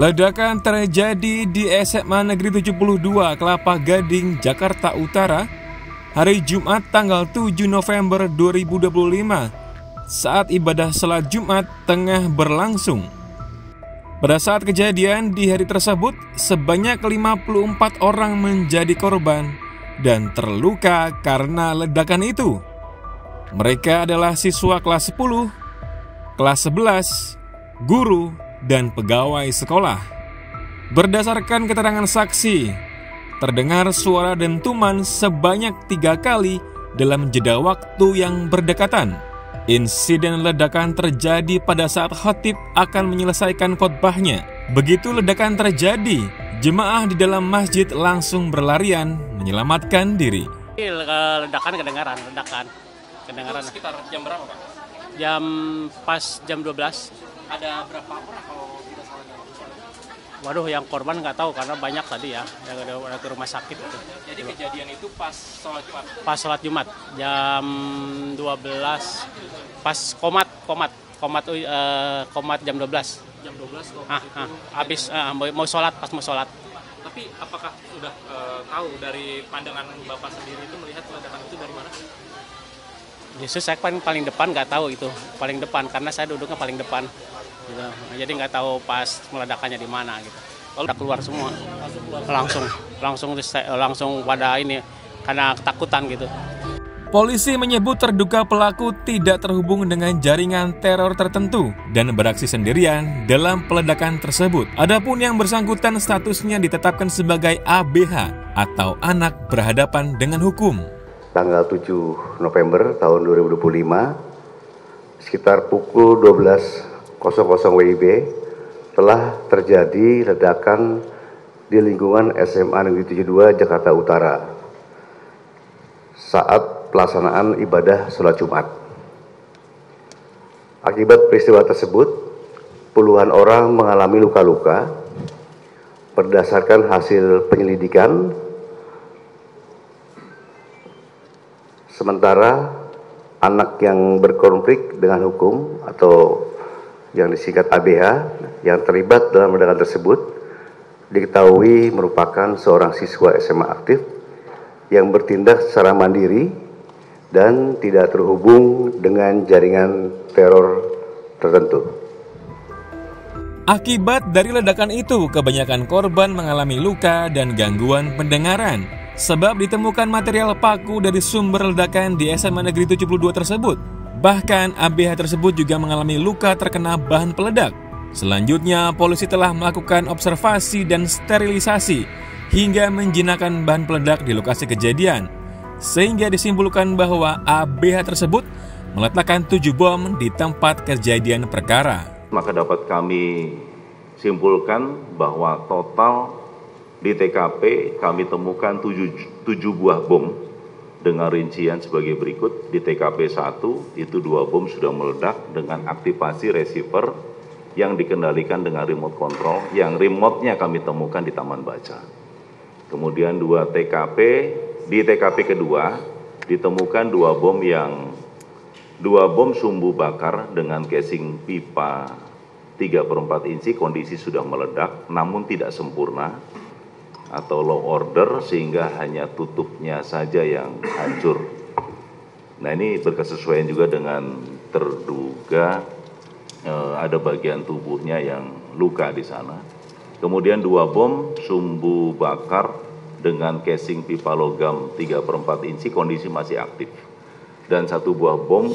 Ledakan terjadi di SMA Negeri 72 Kelapa Gading, Jakarta Utara, hari Jumat tanggal 7 November 2025 saat ibadah sholat Jumat tengah berlangsung. Pada saat kejadian di hari tersebut, sebanyak 54 orang menjadi korban dan terluka karena ledakan itu. Mereka adalah siswa kelas 10, kelas 11, guru, dan pegawai sekolah. Berdasarkan keterangan saksi, terdengar suara dentuman sebanyak 3 kali dalam jeda waktu yang berdekatan. Insiden ledakan terjadi pada saat khatib akan menyelesaikan khotbahnya. Begitu ledakan terjadi, jemaah di dalam masjid langsung berlarian menyelamatkan diri. Ledakan kedengaran. Sekitar jam berapa, Pak? Jam 12. Ada berapa orang kalau tidak salah? Waduh, yang korban nggak tahu karena banyak tadi ya, yang ada ke rumah sakit itu. Jadi kejadian itu pas sholat Jumat? Pas sholat Jumat, jam 12, pas komat jam 12. Jam 12 kok. Habis mau sholat, pas mau sholat. Tapi apakah sudah tahu dari pandangan Bapak sendiri itu melihat ledakan itu dari mana? Justru saya paling depan, nggak tahu itu paling depan karena saya duduknya paling depan. Gitu. Jadi nggak tahu pas meledakannya di mana gitu. Kalau udah keluar semua, langsung pada ini karena ketakutan gitu. Polisi menyebut terduga pelaku tidak terhubung dengan jaringan teror tertentu dan beraksi sendirian dalam peledakan tersebut. Adapun yang bersangkutan statusnya ditetapkan sebagai ABH atau anak berhadapan dengan hukum. Tanggal 7 November tahun 2025, sekitar pukul 12.00 WIB, telah terjadi ledakan di lingkungan SMA Negeri 72 Jakarta Utara saat pelaksanaan ibadah sholat Jumat. Akibat peristiwa tersebut, puluhan orang mengalami luka-luka. Berdasarkan hasil penyelidikan, sementara anak yang berkonflik dengan hukum atau yang disingkat ABH yang terlibat dalam ledakan tersebut diketahui merupakan seorang siswa SMA aktif yang bertindak secara mandiri dan tidak terhubung dengan jaringan teror tertentu. Akibat dari ledakan itu, kebanyakan korban mengalami luka dan gangguan pendengaran. Sebab ditemukan material paku dari sumber ledakan di SMA Negeri 72 tersebut. Bahkan ABH tersebut juga mengalami luka terkena bahan peledak. Selanjutnya, polisi telah melakukan observasi dan sterilisasi hingga menjinakkan bahan peledak di lokasi kejadian. Sehingga disimpulkan bahwa ABH tersebut meletakkan 7 bom di tempat kejadian perkara. Maka dapat kami simpulkan bahwa total di TKP kami temukan 7 buah bom dengan rincian sebagai berikut. Di TKP 1 itu 2 bom sudah meledak dengan aktivasi receiver yang dikendalikan dengan remote control, yang remote-nya kami temukan di Taman Baca. Kemudian di TKP kedua ditemukan 2 bom sumbu bakar dengan casing pipa 3/4 inci, kondisi sudah meledak namun tidak sempurna atau low order sehingga hanya tutupnya saja yang hancur. Nah, ini berkesesuaian juga dengan terduga ada bagian tubuhnya yang luka di sana. Kemudian 2 bom sumbu bakar dengan casing pipa logam 3/4 inci, kondisi masih aktif. Dan 1 buah bom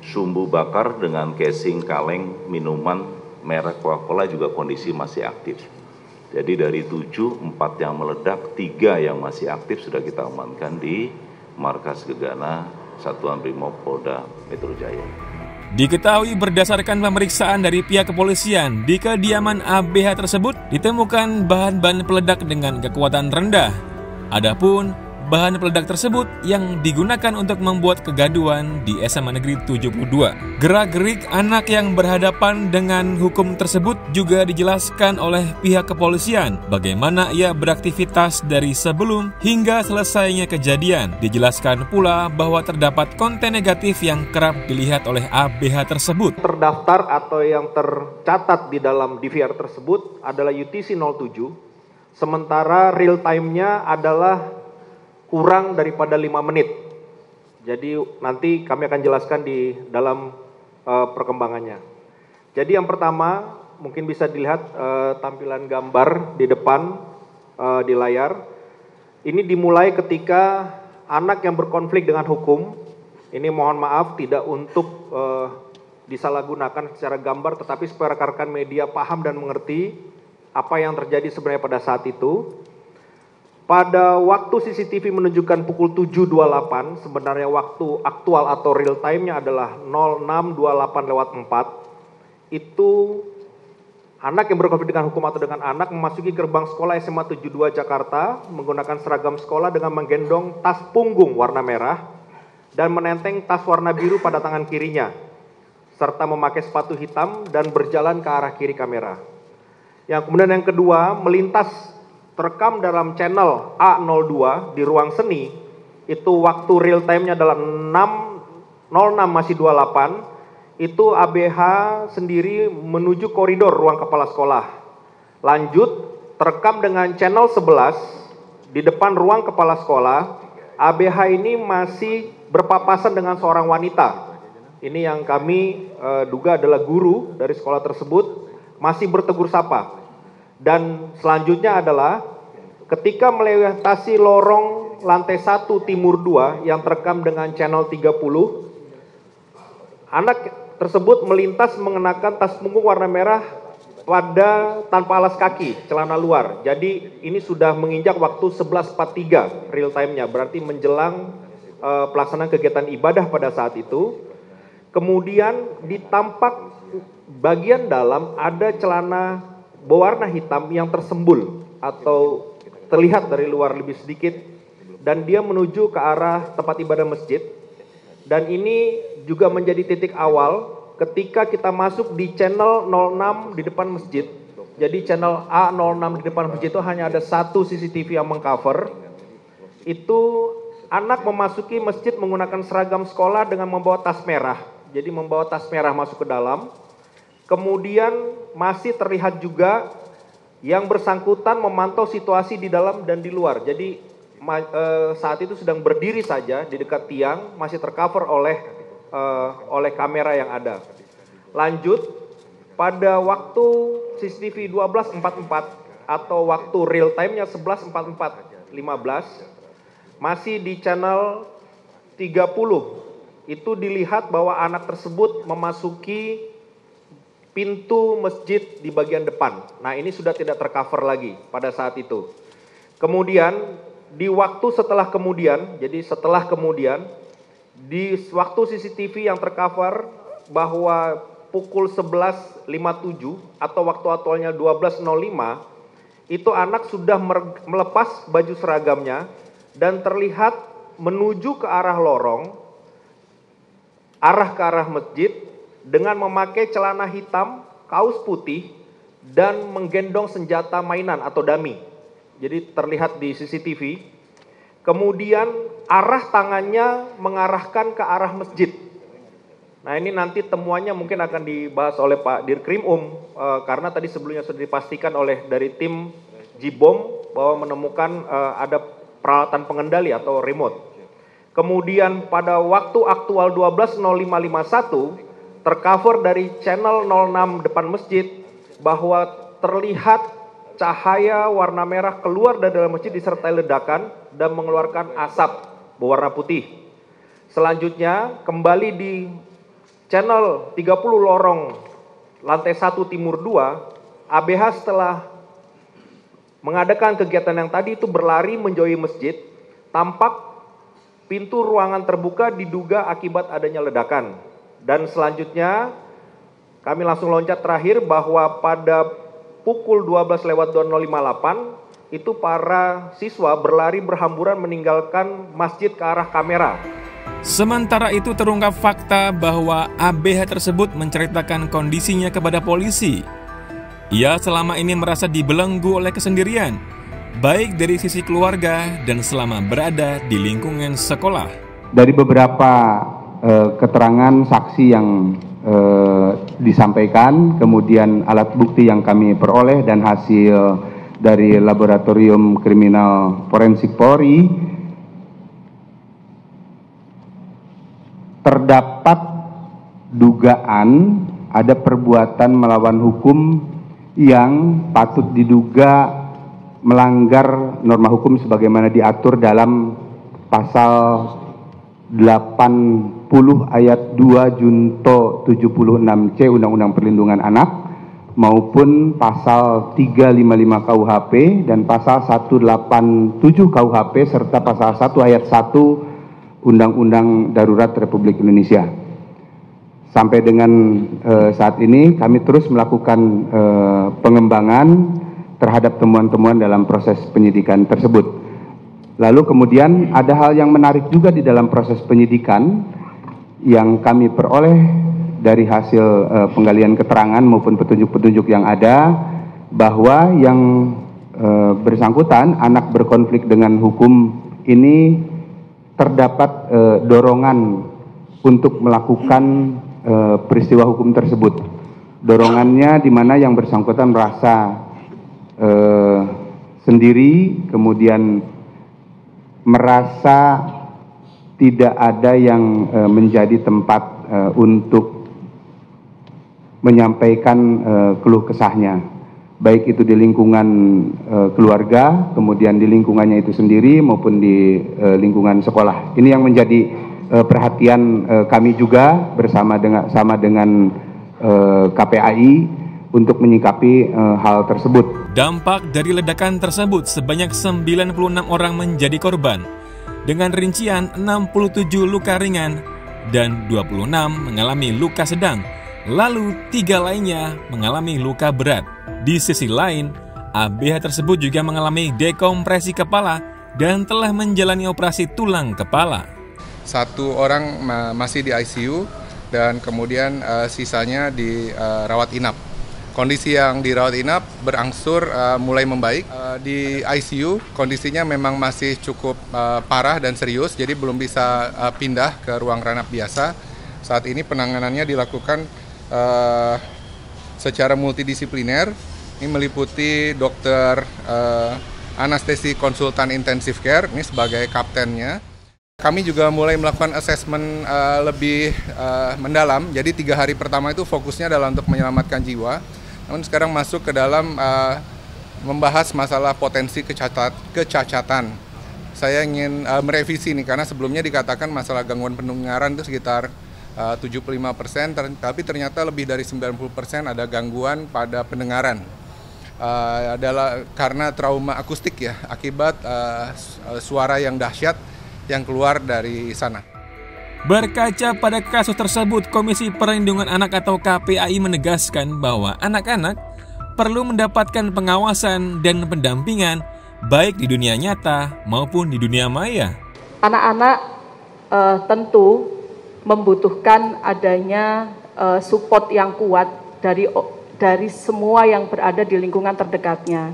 sumbu bakar dengan casing kaleng minuman merek Coca-Cola juga kondisi masih aktif. Jadi dari 7, 4 yang meledak, 3 yang masih aktif sudah kita amankan di Markas Gegana Satuan Brimob Polda Metro Jaya. Diketahui berdasarkan pemeriksaan dari pihak kepolisian, di kediaman ABH tersebut ditemukan bahan-bahan peledak dengan kekuatan rendah. Adapun bahan peledak tersebut yang digunakan untuk membuat kegaduhan di SMA Negeri 72. Gerak-gerik anak yang berhadapan dengan hukum tersebut juga dijelaskan oleh pihak kepolisian bagaimana ia beraktivitas dari sebelum hingga selesainya kejadian. Dijelaskan pula bahwa terdapat konten negatif yang kerap dilihat oleh ABH tersebut. Terdaftar atau yang tercatat di dalam DVR tersebut adalah UTC 07, sementara real time-nya adalah kurang daripada 5 menit. Jadi nanti kami akan jelaskan di dalam perkembangannya. Jadi yang pertama mungkin bisa dilihat tampilan gambar di depan di layar. Ini dimulai ketika anak yang berkonflik dengan hukum. Ini mohon maaf tidak untuk disalahgunakan secara gambar, tetapi supaya rekan-rekan media paham dan mengerti apa yang terjadi sebenarnya pada saat itu. Pada waktu CCTV menunjukkan pukul 7.28, sebenarnya waktu aktual atau real time-nya adalah 06.28/4. Itu anak yang berkonflik dengan hukum atau dengan anak memasuki gerbang sekolah SMA 72 Jakarta menggunakan seragam sekolah dengan menggendong tas punggung warna merah dan menenteng tas warna biru pada tangan kirinya, serta memakai sepatu hitam dan berjalan ke arah kiri kamera. Yang kemudian yang kedua, melintas terekam dalam channel A02 di ruang seni, itu waktu real time-nya adalah 06.28, itu ABH sendiri menuju koridor ruang kepala sekolah. Lanjut, terekam dengan channel 11 di depan ruang kepala sekolah, ABH ini masih berpapasan dengan seorang wanita. Ini yang kami duga adalah guru dari sekolah tersebut, masih bertegur sapa. Dan selanjutnya adalah ketika melewati lorong lantai 1 timur 2 yang terekam dengan channel 30, anak tersebut melintas mengenakan tas punggung warna merah tanpa alas kaki, celana luar. Jadi ini sudah menginjak waktu 11.43 real time-nya, berarti menjelang pelaksanaan kegiatan ibadah pada saat itu. Kemudian di tampak bagian dalam ada celana berwarna hitam yang tersembul atau terlihat dari luar lebih sedikit, dan dia menuju ke arah tempat ibadah masjid. Dan ini juga menjadi titik awal ketika kita masuk di channel 06 di depan masjid. Jadi channel A06 di depan masjid itu hanya ada satu CCTV yang mengcover. Itu anak memasuki masjid menggunakan seragam sekolah dengan membawa tas merah. Jadi membawa tas merah masuk ke dalam. Kemudian masih terlihat juga yang bersangkutan memantau situasi di dalam dan di luar. Jadi saat itu sedang berdiri saja di dekat tiang, masih tercover oleh kamera yang ada. Lanjut, pada waktu CCTV 12.44 atau waktu real time-nya 11.44.15, masih di channel 30, itu dilihat bahwa anak tersebut memasuki pintu masjid di bagian depan. Nah, ini sudah tidak tercover lagi pada saat itu. Kemudian di waktu setelah kemudian, jadi setelah kemudian di waktu CCTV yang tercover bahwa pukul 11.57 atau waktu aktualnya 12.05, itu anak sudah melepas baju seragamnya dan terlihat menuju ke arah lorong, ke arah masjid, dengan memakai celana hitam, kaos putih, dan menggendong senjata mainan atau dummy. Jadi terlihat di CCTV. Kemudian arah tangannya mengarahkan ke arah masjid. Nah, ini nanti temuannya mungkin akan dibahas oleh Pak Dirkrim karena tadi sebelumnya sudah dipastikan oleh dari tim Jibom bahwa menemukan ada peralatan pengendali atau remote. Kemudian pada waktu aktual 12.05.51 tercover dari channel 06 depan masjid bahwa terlihat cahaya warna merah keluar dari dalam masjid disertai ledakan dan mengeluarkan asap berwarna putih. Selanjutnya kembali di channel 30 lorong lantai 1 timur 2, ABH setelah mengadakan kegiatan yang tadi itu berlari menjauhi masjid, tampak pintu ruangan terbuka diduga akibat adanya ledakan. Dan selanjutnya kami langsung loncat terakhir bahwa pada pukul 12.00 lewat 2.058 itu para siswa berlari berhamburan meninggalkan masjid ke arah kamera. Sementara itu terungkap fakta bahwa ABH tersebut menceritakan kondisinya kepada polisi. Ia selama ini merasa dibelenggu oleh kesendirian, baik dari sisi keluarga dan selama berada di lingkungan sekolah. Dari beberapa keterangan saksi yang disampaikan, kemudian alat bukti yang kami peroleh dan hasil dari Laboratorium Kriminal Forensik Polri, terdapat dugaan ada perbuatan melawan hukum yang patut diduga melanggar norma hukum sebagaimana diatur dalam pasal 80 ayat 2 junto 76C Undang-Undang Perlindungan Anak maupun pasal 355 KUHP dan pasal 187 KUHP serta pasal 1 ayat 1 Undang-Undang Darurat Republik Indonesia. Sampai dengan saat ini kami terus melakukan pengembangan terhadap temuan-temuan dalam proses penyidikan tersebut. Lalu kemudian ada hal yang menarik juga di dalam proses penyidikan yang kami peroleh dari hasil penggalian keterangan maupun petunjuk-petunjuk yang ada, bahwa yang bersangkutan anak berkonflik dengan hukum ini terdapat dorongan untuk melakukan peristiwa hukum tersebut. Dorongannya di mana yang bersangkutan merasa sendiri, kemudian merasa tidak ada yang menjadi tempat untuk menyampaikan keluh kesahnya, baik itu di lingkungan keluarga, kemudian di lingkungannya itu sendiri maupun di lingkungan sekolah. Ini yang menjadi perhatian kami juga bersama dengan KPAI untuk menyikapi hal tersebut. Dampak dari ledakan tersebut sebanyak 96 orang menjadi korban, dengan rincian 67 luka ringan dan 26 mengalami luka sedang, lalu 3 lainnya mengalami luka berat. Di sisi lain, ABH tersebut juga mengalami dekompresi kepala dan telah menjalani operasi tulang kepala. 1 orang masih di ICU dan kemudian sisanya dirawat inap. Kondisi yang dirawat inap berangsur mulai membaik. Di ICU kondisinya memang masih cukup parah dan serius, jadi belum bisa pindah ke ruang ranap biasa. Saat ini penanganannya dilakukan secara multidisipliner. Ini meliputi dokter anestesi konsultan intensive care, ini sebagai kaptennya. Kami juga mulai melakukan asesmen lebih mendalam, jadi 3 hari pertama itu fokusnya adalah untuk menyelamatkan jiwa. Namun sekarang masuk ke dalam membahas masalah potensi kecacatan. Saya ingin merevisi ini karena sebelumnya dikatakan masalah gangguan pendengaran itu sekitar 75%, tapi ternyata lebih dari 90% ada gangguan pada pendengaran. Adalah karena trauma akustik ya, akibat suara yang dahsyat yang keluar dari sana. Berkaca pada kasus tersebut, Komisi Perlindungan Anak atau KPAI menegaskan bahwa anak-anak perlu mendapatkan pengawasan dan pendampingan baik di dunia nyata maupun di dunia maya. Anak-anak tentu membutuhkan adanya support yang kuat dari semua yang berada di lingkungan terdekatnya,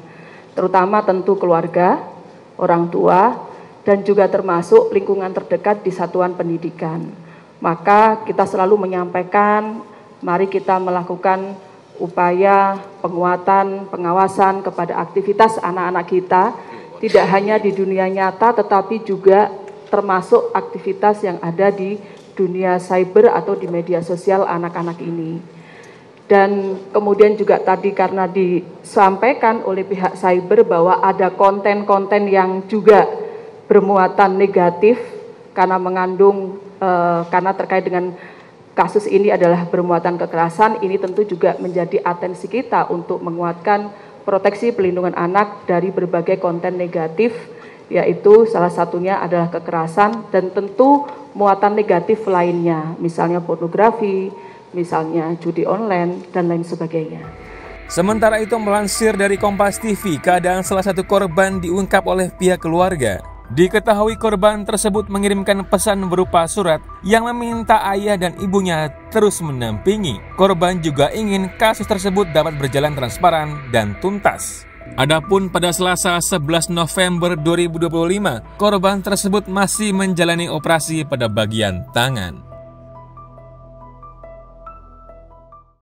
terutama tentu keluarga, orang tua, dan juga termasuk lingkungan terdekat di satuan pendidikan. Maka kita selalu menyampaikan, mari kita melakukan upaya penguatan, pengawasan kepada aktivitas anak-anak kita, tidak hanya di dunia nyata tetapi juga termasuk aktivitas yang ada di dunia cyber atau di media sosial anak-anak ini. Dan kemudian juga tadi karena disampaikan oleh pihak cyber bahwa ada konten-konten yang juga bermuatan negatif karena mengandung karena terkait dengan kasus ini adalah bermuatan kekerasan, ini tentu juga menjadi atensi kita untuk menguatkan proteksi pelindungan anak dari berbagai konten negatif, yaitu salah satunya adalah kekerasan dan tentu muatan negatif lainnya, misalnya pornografi, misalnya judi online dan lain sebagainya. Sementara itu, melansir dari Kompas TV, keadaan salah satu korban diungkap oleh pihak keluarga. Diketahui korban tersebut mengirimkan pesan berupa surat yang meminta ayah dan ibunya terus mendampingi. Korban juga ingin kasus tersebut dapat berjalan transparan dan tuntas. Adapun pada Selasa 11 November 2025, korban tersebut masih menjalani operasi pada bagian tangan.